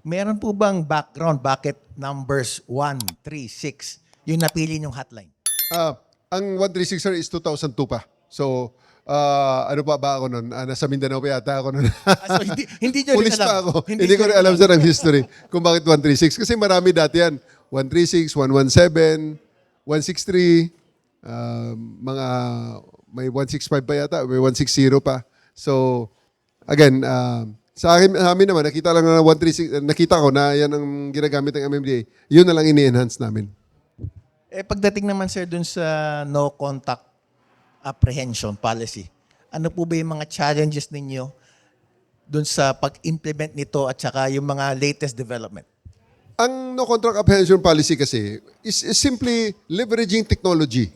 Meron po bang background bakit numbers 1, 3, 6 yung napili yung hotline? Ang 136 sir is 2002 pa. So, ano pa ba ako nun? Nasa Mindanao pa yata ako nun. So hindi nyo rin Pulis alam. pa ako. Hindi ko rin alam sir ang history kung bakit 136. Kasi marami dati yan. 136, 117, 163, mga may 165 pa yata, may 160 pa. So, again, sa amin naman, nakita lang na 136, nakita ko na yan ang ginagamit ng MMDA. Yun na lang ini-enhance namin. Pagdating naman sir dun sa no contact apprehension policy, ano po ba yung mga challenges ninyo dun sa pag-implement nito at saka yung mga latest development? Ang no contract apprehension policy kasi is simply leveraging technology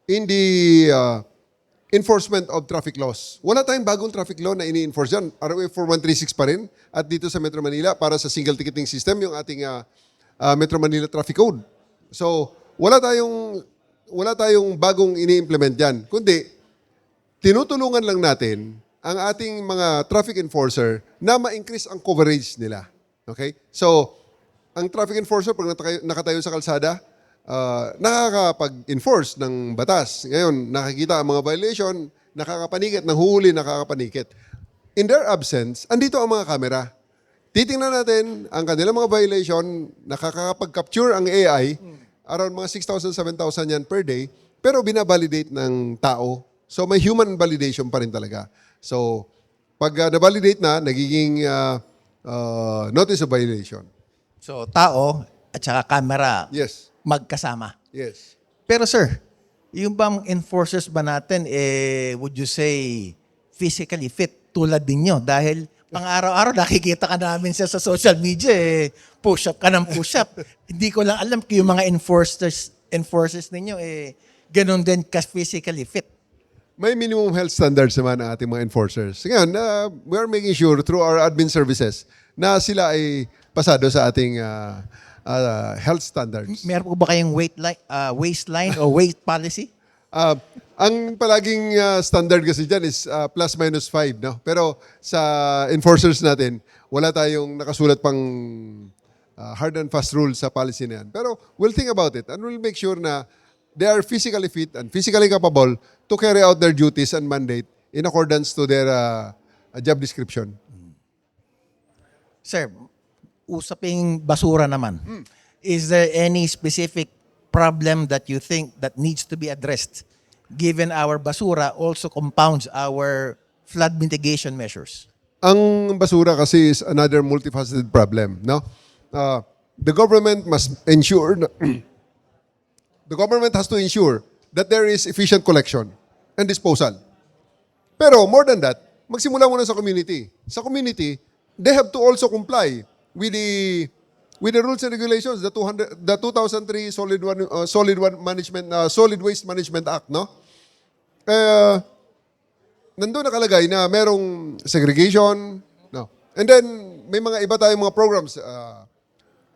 in the enforcement of traffic laws. Wala tayong bagong traffic law na ini-enforce yan. ROA 4136 pa rin. At dito sa Metro Manila, para sa single ticketing system, yung ating Metro Manila Traffic Code. So, wala tayong bagong ini-implement yan. Kundi, tinutulungan lang natin ang ating mga traffic enforcer na ma-increase ang coverage nila. Okay? So, ang traffic enforcer, pag nakatayo sa kalsada, nakakapag-enforce ng batas. Ngayon, nakikita ang mga violation, nakakapanikit, nanghuli, nakakapanikit. In their absence, andito ang mga kamera. Titingnan natin ang kanilang mga violation, nakakapag-capture ang AI, around mga 6,000, 7,000 yan per day, pero binabalidate ng tao. So may human validation pa rin talaga. So, pag na-validate na, nagiging notice of violation. So, tao at saka camera Yes. magkasama. Yes. Pero sir, yung bang enforcers ba natin, would you say, physically fit tulad ninyo? Dahil pang-araw-araw nakikita ka namin siya sa social media, push-up ka ng push-up. Hindi ko lang alam kung yung mga enforcers ninyo, ganun din ka-physically fit. May minimum health standards naman ang ating mga enforcers. Ngayon, we are making sure through our admin services na sila ay pasado sa ating health standards. Meron po ba kayong waistline o weight policy? Ang palaging standard kasi dyan is plus minus 5. No? Pero sa enforcers natin, wala tayong nakasulat pang hard and fast rule sa policy na yan. Pero we'll think about it and we'll make sure na they are physically fit and physically capable to carry out their duties and mandate in accordance to their job description. Sir, usaping basura naman. Is there any specific problem that you think that needs to be addressed given our basura also compounds our flood mitigation measures? Ang basura kasi is another multifaceted problem, no? The government must ensure the government has to ensure that there is efficient collection and disposal. Pero more than that, magsimula muna sa community. Sa community, they have to also comply with the rules and regulations, the 2003 Solid Waste Management Act, no? Nandun nakalagay na merong segregation, no? And then may mga iba tayong mga programs,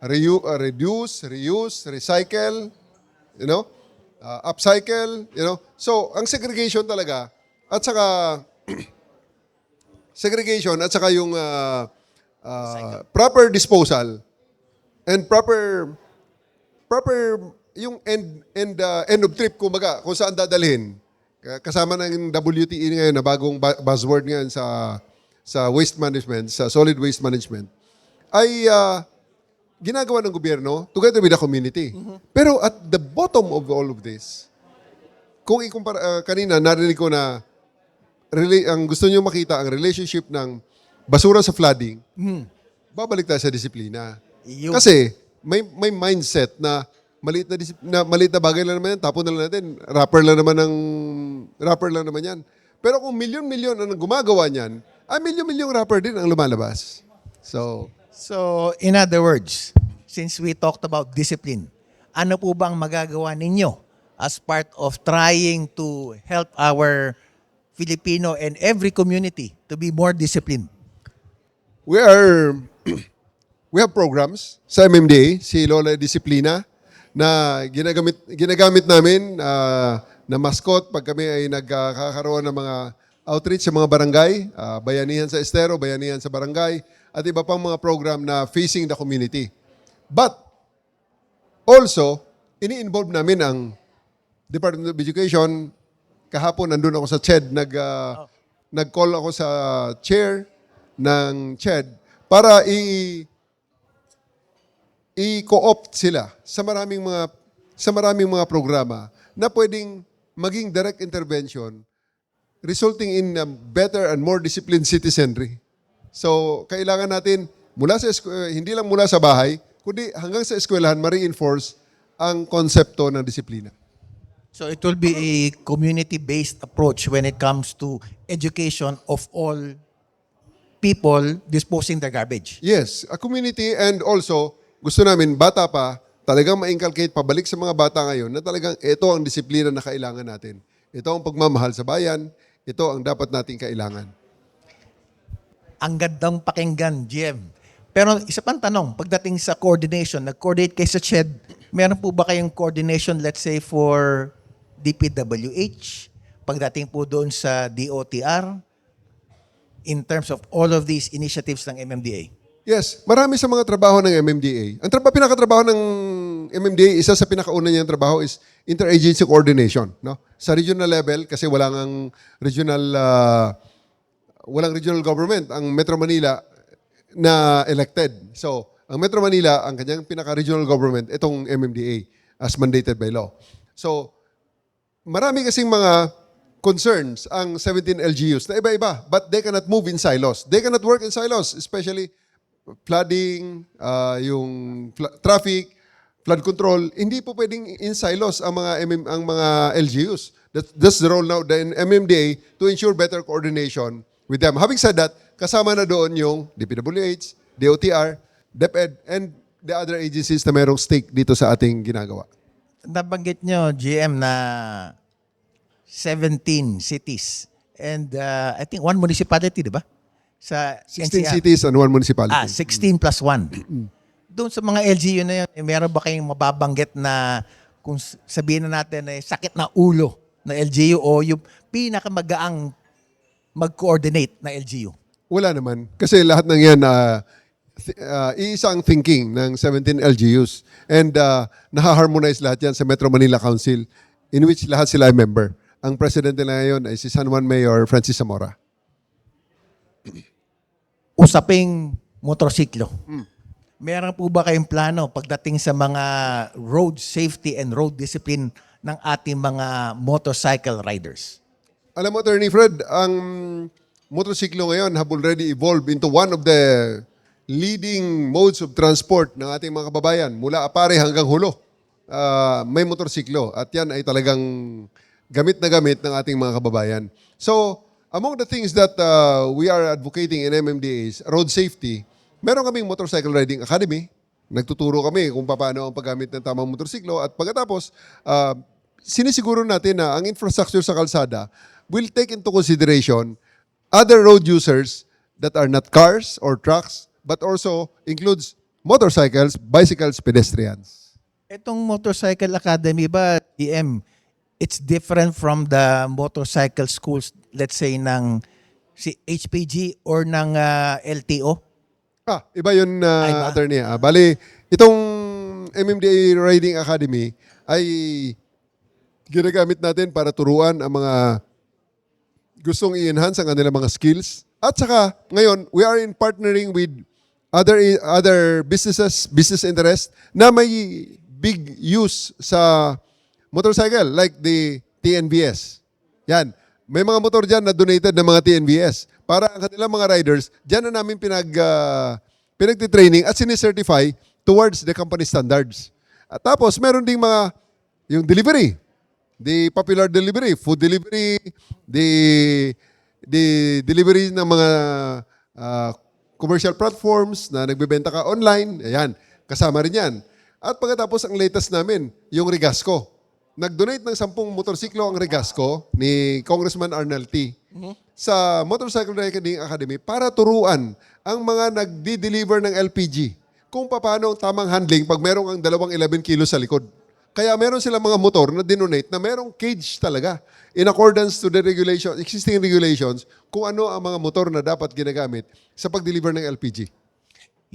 reduce, reuse, recycle, you know, upcycle, you know. So, ang segregation talaga at saka segregation at saka yung proper disposal and proper yung end of trip kumbaga kung saan dadalhin. Kasama ng WTE ngayon na bagong buzzword ngayon sa waste management, sa solid waste management ay ginagawa ng gobyerno together with the community. Pero at the bottom of all of this, kung ikumpara kanina narinig ko na ang gusto niyo makita ang relationship ng basura sa flooding, babalik tayo sa disiplina. Kasi may mindset na maliit na bagay lang naman yan, tapon na lang natin, rapper lang naman yan. Pero kung milyon-milyon ang gumagawa niyan, ay milyon-milyong rapper din ang lumalabas. So, in other words, since we talked about discipline, ano po bang magagawa ninyo as part of trying to help our Filipino and every community to be more disciplined? we have programs sa MMDA, si Lola Disiplina, na ginagamit namin na mascot pag kami ay nagkakaroon ng mga outreach sa mga barangay, bayanihan sa estero, bayanihan sa barangay, at iba pang mga program na facing the community. But also, ini-involve namin ang Department of Education. Kahapon nandun ako sa CHED, nag-call ako sa chair ng CHED para i-co-opt sila sa maraming mga programa na pwedeng maging direct intervention resulting in a better and more disciplined citizenry. So, kailangan natin hindi lang mula sa bahay, kundi hanggang sa eskwelahan ma-reinforce ang konsepto ng disiplina. So it will be a community-based approach when it comes to education of all people disposing their garbage. Yes, a community, and also gusto namin bata pa talagang ma-inculcate pabalik sa mga bata ngayon na talagang ito ang disiplina na kailangan natin. Ito ang pagmamahal sa bayan, ito ang dapat nating kailangan. Ang gandang pakinggan, GM. Pero isa pang tanong, pagdating sa coordination, nag-coordinate kayo sa CHED, meron po ba kayong coordination, let's say, for DPWH, pagdating po doon sa DOTR, in terms of all of these initiatives ng MMDA? Yes, marami sa mga trabaho ng MMDA. Ang pinakatrabaho ng MMDA, isa sa pinakauna niyang trabaho is interagency coordination. No? Sa regional level, kasi walang regional government ang Metro Manila na elected. So, ang Metro Manila, ang kanyang pinaka-regional government, itong MMDA as mandated by law. So, marami kasing mga concerns ang 17 LGUs na iba-iba, but they cannot move in silos. They cannot work in silos, especially flooding, yung traffic, flood control. Hindi po pwedeng in silos ang mga LGUs. That's the role now the MMDA to ensure better coordination with them. Having said that, kasama na doon yung DPWH, DOTR, DepEd, and the other agencies na mayroong stake dito sa ating ginagawa. Nabanggit nyo, GM, na 17 cities and I think 1 municipality, di ba? Sa 16 NCR. cities and 1 municipality. 16 plus 1. Doon sa mga LGU na yun, meron ba kayong mababanggit na kung sabihin na natin na sakit na ulo na LGU o yung pinakamagaang mag-coordinate na LGU? Wala naman. Kasi lahat ng yan, iisang thinking ng 17 LGUs. And nahaharmonize lahat yan sa Metro Manila Council in which lahat sila ay member. Ang presidente na ngayon ay si San Juan Mayor Francis Zamora. Usaping motorsiklo. Meron po ba kayong plano pagdating sa mga road safety and road discipline ng ating mga motorcycle riders? Alam mo, Attorney Fred, ang motorsiklo ngayon have already evolved into one of the leading modes of transport ng ating mga kababayan. Mula Apare hanggang Hulo, may motorsiklo. At yan ay talagang gamit na gamit ng ating mga kababayan. So, among the things that we are advocating in MMDA is road safety. Meron kaming Motorcycle Riding Academy. Nagtuturo kami kung paano ang paggamit ng tamang motorsiklo. At pagkatapos, sinisiguro natin na ang infrastructure sa kalsada will take into consideration other road users that are not cars or trucks, but also includes motorcycles, bicycles, pedestrians. Itong Motorcycle Academy ba, DM, it's different from the motorcycle schools, let's say, ng si HPG or ng LTO? Iba yun, Iba. Attorney. Bali, itong MMDA Riding Academy ay ginagamit natin para turuan ang mga gustong i-enhance ang kanilang mga skills. At saka, ngayon, we are in partnering with other business interest na may big use sa motorcycle, like the TNVS. Yan. May mga motor dyan na donated ng mga TNVS. Para ang kanilang mga riders, dyan na namin pinagtitraining at sinicertify towards the company standards. At tapos, meron ding yung delivery. The popular delivery, food delivery, the delivery ng mga commercial platforms na nagbebenta ka online. Ayan, kasama rin yan. At pagkatapos, ang latest namin, yung Regasco. Nag-donate ng 10 motorsiklo ang Regasco ni Congressman Arnal T. Sa Motorcycle Riding Academy para turuan ang mga nagdi-deliver ng LPG kung paano ang tamang handling pag merong ang 11 kilos sa likod. Kaya meron silang mga motor na dinonate na merong cage talaga in accordance to the existing regulations kung ano ang mga motor na dapat ginagamit sa pag-deliver ng LPG.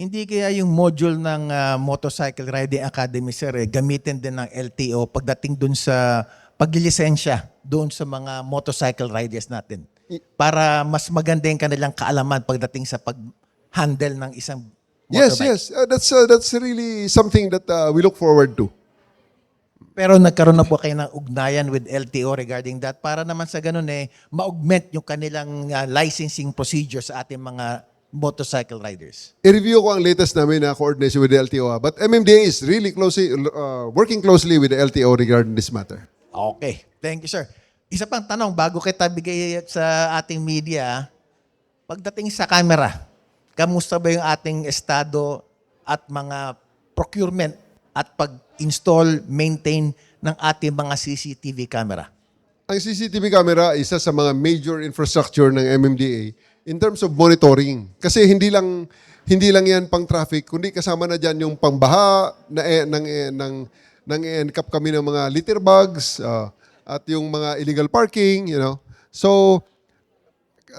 Hindi kaya yung module ng Motorcycle Riding Academy, sir, gamitin din ng LTO pagdating dun sa paglilisensya doon sa mga motorcycle riders natin. Para mas maganda yung kanilang kaalaman pagdating sa pag-handle ng isang Yes, motorbike. yes. That's really something that we look forward to. Pero nagkaroon na po kayo ng ugnayan with LTO regarding that para naman sa ganun ma-augment yung kanilang licensing procedure sa ating mga motorcycle riders. I-review ko ang latest namin na coordination with the LTO. But MMDA is really closely working closely with the LTO regarding this matter. Okay. Thank you, sir. Isa pang tanong bago kita bigay sa ating media, pagdating sa camera, kamusta ba yung ating estado at mga procurement at pag-install, maintain ng ating mga CCTV camera? Ang CCTV camera, isa sa mga major infrastructure ng MMDA in terms of monitoring. Kasi hindi lang yan pang traffic, kundi kasama na dyan yung pangbaha nang i-encap kami ng mga litter bags at yung mga illegal parking, you know. So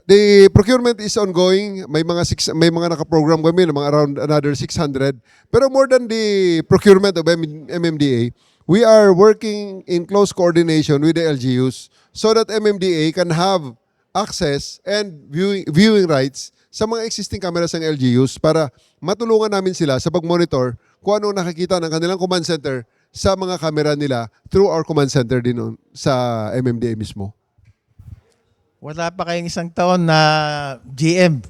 the procurement is ongoing. May mga naka-program kami ng mga around another 600. Pero more than the procurement of MMDA, we are working in close coordination with the LGUs so that MMDA can have access and viewing rights sa mga existing cameras ng LGUs para matulungan namin sila sa pag-monitor kung ano nakikita ng kanilang command center sa mga camera nila through our command center din sa MMDA mismo. Wala pa kayong isang taon na GM